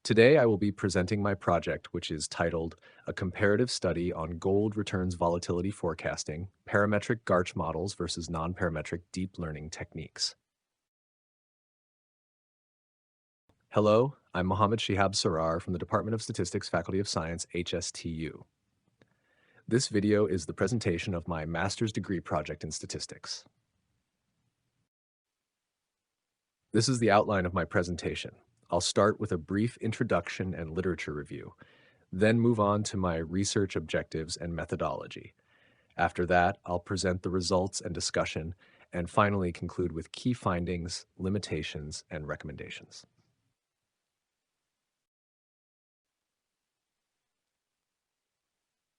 Today, I will be presenting my project, which is titled A Comparative Study on Gold Returns Volatility Forecasting, Parametric GARCH Models versus Non-Parametric Deep Learning Techniques. Hello, I'm Mohammed Shihab Sarar from the Department of Statistics, Faculty of Science, HSTU. This video is the presentation of my master's degree project in statistics. This is the outline of my presentation. I'll start with a brief introduction and literature review, then move on to my research objectives and methodology. After that, I'll present the results and discussion, and finally conclude with key findings, limitations, and recommendations.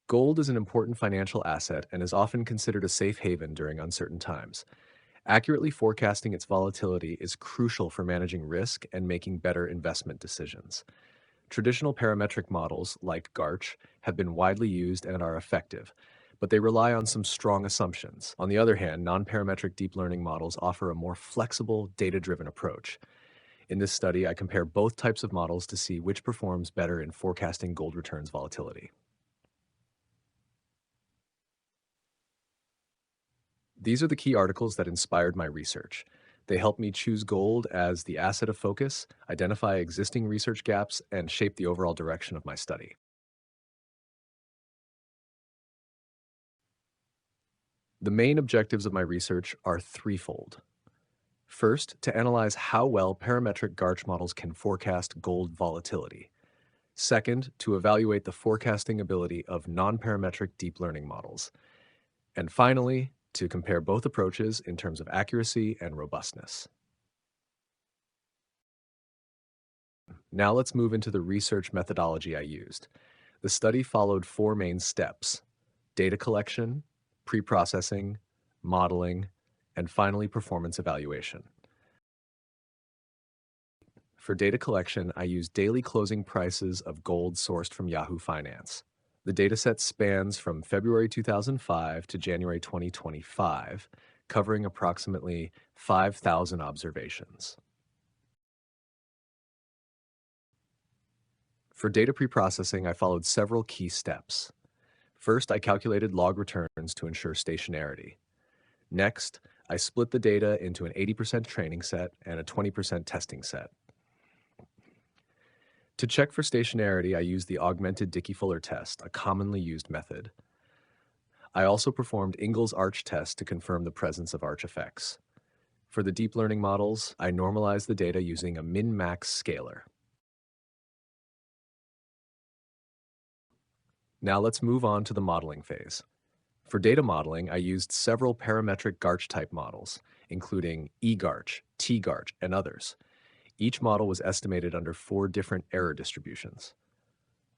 Gold is an important financial asset and is often considered a safe haven during uncertain times. Accurately forecasting its volatility is crucial for managing risk and making better investment decisions. Traditional parametric models, like GARCH, have been widely used and are effective, but they rely on some strong assumptions. On the other hand, non-parametric deep learning models offer a more flexible, data-driven approach. In this study, I compare both types of models to see which performs better in forecasting gold returns volatility. These are the key articles that inspired my research. They help me choose gold as the asset of focus, identify existing research gaps, and shape the overall direction of my study. The main objectives of my research are threefold. First, to analyze how well parametric GARCH models can forecast gold volatility. Second, to evaluate the forecasting ability of non-parametric deep learning models. And finally, to compare both approaches in terms of accuracy and robustness. Now let's move into the research methodology I used. The study followed four main steps: data collection, pre-processing, modeling, and finally performance evaluation. For data collection, I used daily closing prices of gold sourced from Yahoo Finance. The dataset spans from February 2005 to January 2025, covering approximately 5,000 observations. For data preprocessing, I followed several key steps. First, I calculated log returns to ensure stationarity. Next, I split the data into an 80% training set and a 20% testing set. To check for stationarity, I used the augmented Dickey-Fuller test, a commonly used method. I also performed Ingalls arch test to confirm the presence of arch effects. For the deep learning models, I normalized the data using a min-max scaler. Now let's move on to the modeling phase. For data modeling, I used several parametric GARCH-type models, including eGARCH, tGARCH, and others. Each model was estimated under 4 different error distributions.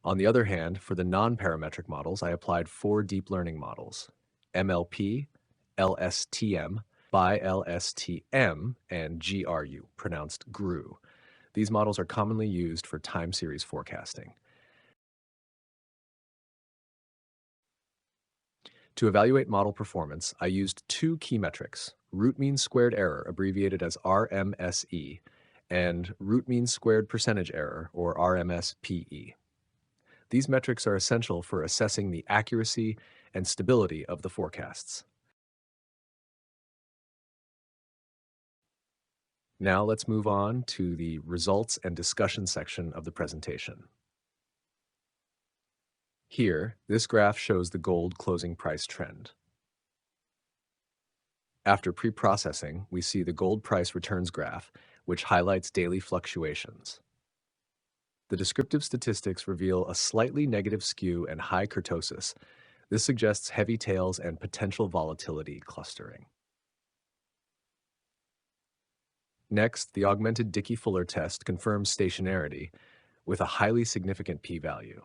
On the other hand, for the non-parametric models, I applied 4 deep learning models: MLP, LSTM, Bi-LSTM, and GRU, pronounced GRU. These models are commonly used for time series forecasting. To evaluate model performance, I used 2 key metrics: root mean squared error, abbreviated as RMSE, and root mean squared percentage error, or RMSPE. These metrics are essential for assessing the accuracy and stability of the forecasts. Now let's move on to the results and discussion section of the presentation. Here, this graph shows the gold closing price trend. After pre-processing, we see the gold price returns graph, which highlights daily fluctuations. The descriptive statistics reveal a slightly negative skew and high kurtosis. This suggests heavy tails and potential volatility clustering. Next, the augmented Dickey-Fuller test confirms stationarity with a highly significant p-value.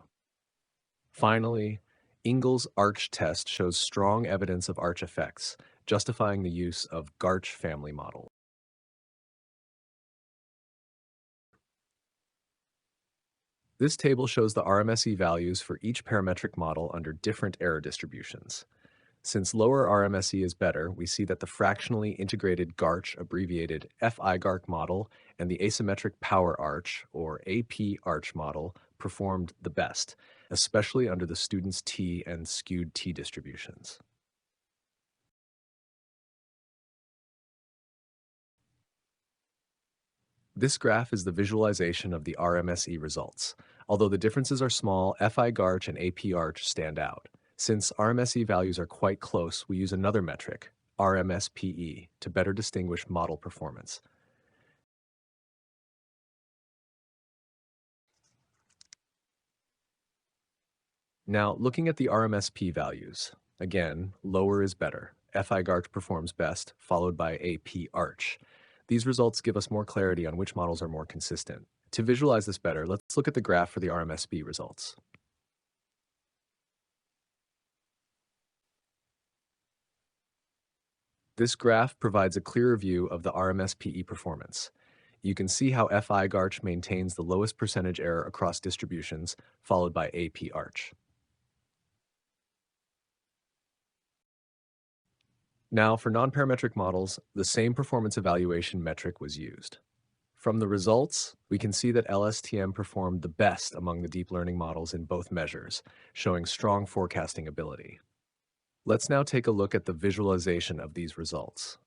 Finally, Ingalls arch test shows strong evidence of arch effects, justifying the use of GARCH-family models. This table shows the RMSE values for each parametric model under different error distributions. Since lower RMSE is better, we see that the fractionally integrated GARCH, abbreviated FIGARCH model, and the asymmetric power arch, or AP-arch model, performed the best, especially under the student's T and skewed T distributions. This graph is the visualization of the RMSE results. Although the differences are small, FIGARCH and APARCH stand out. Since RMSE values are quite close, we use another metric, RMSPE, to better distinguish model performance. Now, looking at the RMSP values, again, lower is better. FIGARCH performs best, followed by APARCH. These results give us more clarity on which models are more consistent. To visualize this better, let's look at the graph for the RMSP results. This graph provides a clearer view of the RMSPE performance. You can see how FIGARCH maintains the lowest percentage error across distributions, followed by APARCH. Now, for nonparametric models, the same performance evaluation metric was used. From the results, we can see that LSTM performed the best among the deep learning models in both measures, showing strong forecasting ability. Let's now take a look at the visualization of these results.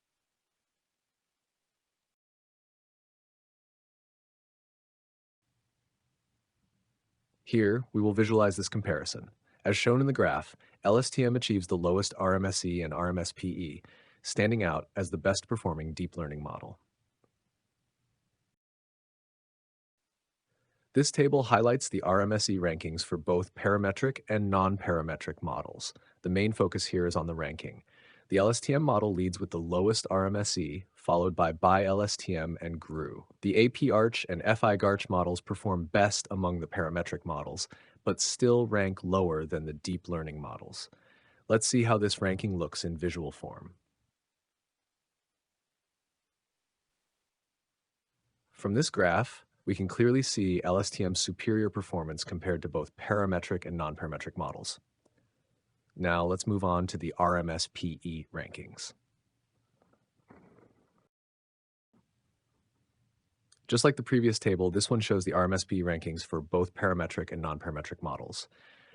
Here, we will visualize this comparison. As shown in the graph, LSTM achieves the lowest RMSE and RMSPE, standing out as the best performing deep learning model. This table highlights the RMSE rankings for both parametric and non-parametric models. The main focus here is on the ranking. The LSTM model leads with the lowest RMSE, followed by Bi-LSTM and GRU. The AP-ARCH and FI-GARCH models perform best among the parametric models, but still rank lower than the deep learning models. Let's see how this ranking looks in visual form. From this graph, we can clearly see LSTM's superior performance compared to both parametric and non-parametric models. Now let's move on to the RMSPE rankings. Just like the previous table, this one shows the RMSPE rankings for both parametric and non-parametric models.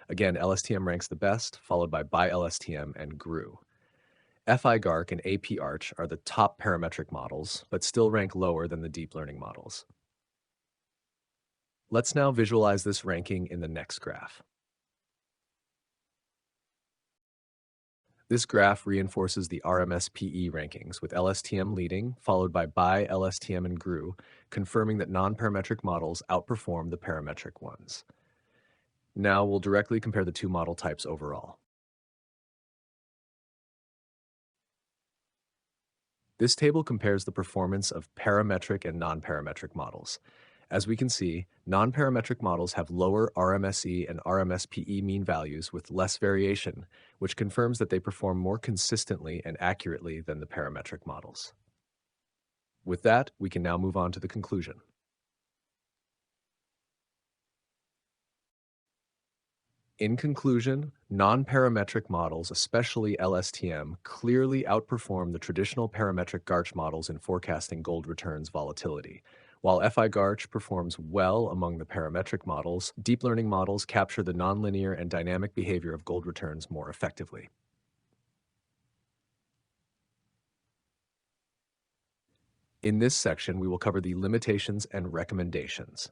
Again, LSTM ranks the best, followed by Bi-LSTM and GRU. FIGARCH and AP-ARCH are the top parametric models, but still rank lower than the deep learning models. Let's now visualize this ranking in the next graph. This graph reinforces the RMSPE rankings, with LSTM leading, followed by Bi-LSTM and GRU, confirming that non-parametric models outperform the parametric ones. Now we'll directly compare the two model types overall. This table compares the performance of parametric and non-parametric models. As we can see, non-parametric models have lower RMSE and RMSPE mean values with less variation, which confirms that they perform more consistently and accurately than the parametric models. With that, we can now move on to the conclusion. In conclusion, non-parametric models, especially LSTM, clearly outperform the traditional parametric GARCH models in forecasting gold returns volatility. While FI-GARCH performs well among the parametric models, deep learning models capture the nonlinear and dynamic behavior of gold returns more effectively. In this section, we will cover the limitations and recommendations.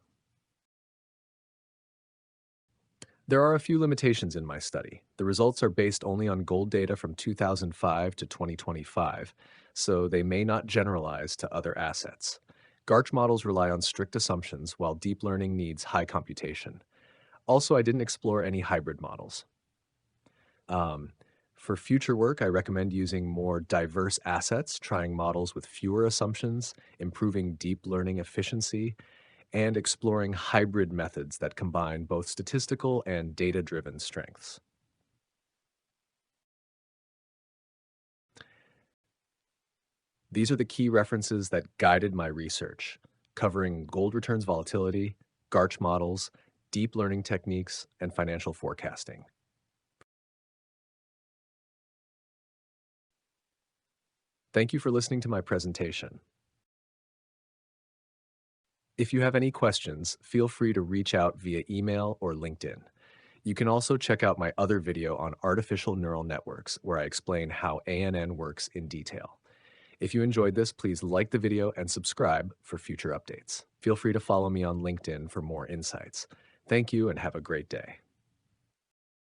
There are a few limitations in my study. The results are based only on gold data from 2005 to 2025, so they may not generalize to other assets. GARCH models rely on strict assumptions, while deep learning needs high computation. Also, I didn't explore any hybrid models. For future work, I recommend using more diverse assets, trying models with fewer assumptions, improving deep learning efficiency, and exploring hybrid methods that combine both statistical and data-driven strengths. These are the key references that guided my research, covering gold returns volatility, GARCH models, deep learning techniques, and financial forecasting. Thank you for listening to my presentation. If you have any questions, feel free to reach out via email or LinkedIn. You can also check out my other video on artificial neural networks, where I explain how ANN works in detail. If you enjoyed this, please like the video and subscribe for future updates. Feel free to follow me on LinkedIn for more insights. Thank you and have a great day.